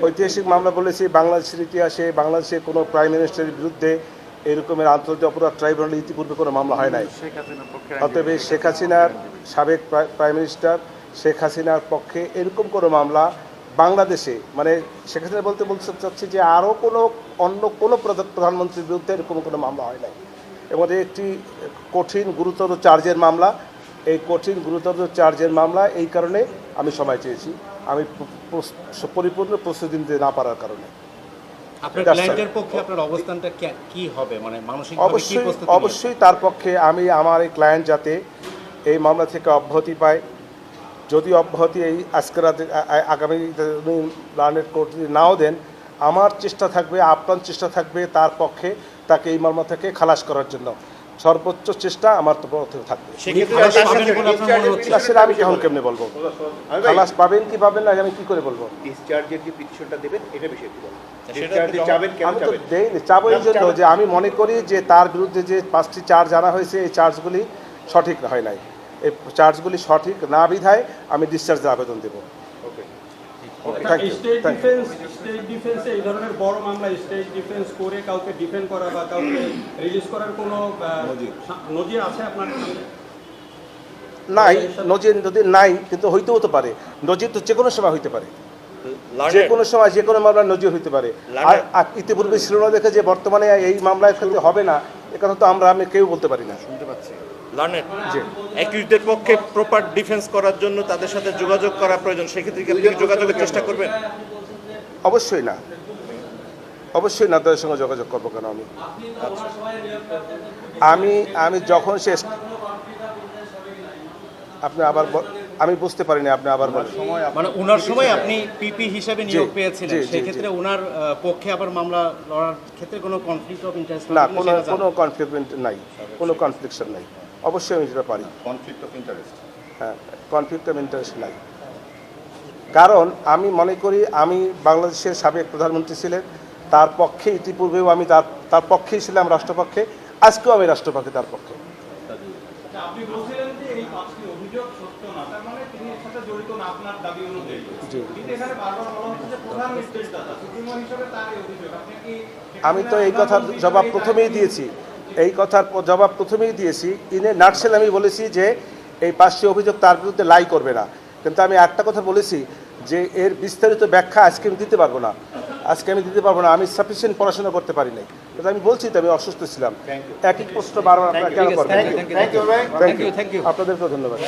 ঐতিহাসিক মামলা বলেছি, বাংলাদেশের ইতিহাসে বাংলাদেশের কোনো প্রাইম মিনিস্টারের বিরুদ্ধে এরকমের আন্তর্জাতিক অপরাধ ট্রাইব্যুনালে ইতিপূর্বে কোনো মামলা হয় নাই। অতএব শেখ হাসিনার সাবেক প্রাইম মিনিস্টার শেখ হাসিনার পক্ষে এরকম কোনো মামলা বাংলাদেশে, মানে শেখ হাসিনা বলতে চাচ্ছি যে আরও অন্য কোনো প্রধানমন্ত্রীর বিরুদ্ধে এরকম কোনো মামলা হয় নাই। এবং একটি কঠিন গুরুতর চার্জের মামলা। এই কঠিন গুরুতর চার্জের মামলা এই কারণে আমি সময় চেয়েছি, আমি পরিপূর্ণ প্রস্তুতি নিতে না পারার কারণে। আপনার ক্লায়েন্টের পক্ষে আপনার অবস্থানটা কি হবে, মানে মানসিকভাবে কি প্রস্তুতি? অবশ্যই তার পক্ষে আমি আমার এই ক্লায়েন্ট যাতে এই মামলা থেকে অব্যাহতি পায়। যদি অব্যাহতি এই আজকের আগামী লার্নেড কোর্ট যদি নাও দেন, আমার চেষ্টা থাকবে, আপ্রাণ চেষ্টা থাকবে তার পক্ষে তাকে এই মামলা থেকে খালাস করার জন্য সর্বোচ্চ চেষ্টা আমার তো থাকবে। আমি এখন কেমনে বলবো খালাস পাবেন কি পাবেন না আমি কি করে বলবো? আমি তো দেইনি, চাবো এই জন্য যে আমি মনে করি যে তার বিরুদ্ধে যে 5টি চার্জ আনা হয়েছে এই চার্জগুলি সঠিক হয় নাই। এই চার্জগুলি সঠিক না বিধায় আমি ডিসচার্জের আবেদন দেবো। স্টেট ডিফেন্সে এই ধরনের বড় মামলা স্টেট ডিফেন্স করে কাউকে ডিফেন্ড করা বা কাউকে রিলিজ করার কোনো নজির আছে আপনার? নাই, নজির যদি নাই, কিন্তু হইতেও তো পারে। নজির তো যে কোনো সময় হইতে পারে, যে কোনো সময় যে কোনো মামলার নজির হইতে পারে। আর ইতিপূর্বে ছিল না দেখে যে বর্তমানে এই মামলার ক্ষেত্রে হবে না, এ কথা তো আমি কেউ বলতে পারি না। শুনতে পাচ্ছি অ্যাকিউজদের পক্ষে প্রপার ডিফেন্স করার জন্য তাদের সাথে যোগাযোগ করা প্রয়োজন, সেক্ষেত্রে আপনি যোগাযোগের চেষ্টা করবেন? অবশ্যই না, অবশ্যই না, তাদের সঙ্গে যোগাযোগ করবো কেন? আমি যখন শেষ আপনি আবার আমি বুঝতে পারিনি, আপনি আবার মানে ওনার সময় আপনি পিপি হিসেবে নিয়োগ পেয়েছিলেন, সেই ক্ষেত্রে ওনার পক্ষে আবার মামলা লড়ার ক্ষেত্রে কোনো কনফ্লিক্ট অফ ইন্টারেস্ট না, কোনো কনফ্লিক্ট নাই, কোনো কনফ্লিকশন নাই। অবশ্যই আমি যেটা পারি। Conflict of interest? হ্যাঁ, কনফ্লিক্ট অফ ইন্টারেস্ট নাই। কারণ আমি মনে করি আমি বাংলাদেশের সাবেক প্রধানমন্ত্রী ছিলেন, তার পক্ষে ইতিপূর্বেও আমি তার পক্ষেই ছিলাম রাষ্ট্রপক্ষে, আজকেও আমি রাষ্ট্রপক্ষে তার পক্ষে। আপনি বলছিলেন যে এই 5টি অভিযোগ সত্য না, তার মানে তিনি এর সাথে জড়িত না আপনার দাবি অনুযায়ী। কিন্তু এখানে বারবার বলা হচ্ছে যে প্রধান নির্দেশদাতা সুপ্রিমো হিসেবে তার এই অভিযোগ, আপনি কি? আমি তো এই কথার জবাব প্রথমেই দিয়েছি, এই কথার জবাব প্রথমেই দিয়েছি। ইনে নাটসেল আমি বলেছি যে এই 5টি অভিযোগ তার বিরুদ্ধে লাই করবে না, কিন্তু আমি একটা কথা বলেছি যে এর বিস্তারিত ব্যাখ্যা আজকে আমি দিতে পারবো না, আমি সাফিসিয়েন্ট পড়াশোনা করতে পারি নাই, কিন্তু আমি বলছি তো আমি অসুস্থ ছিলাম। একই প্রশ্ন বারবার আপনারা কেন করবেন? আপনাদেরকেও ধন্যবাদ।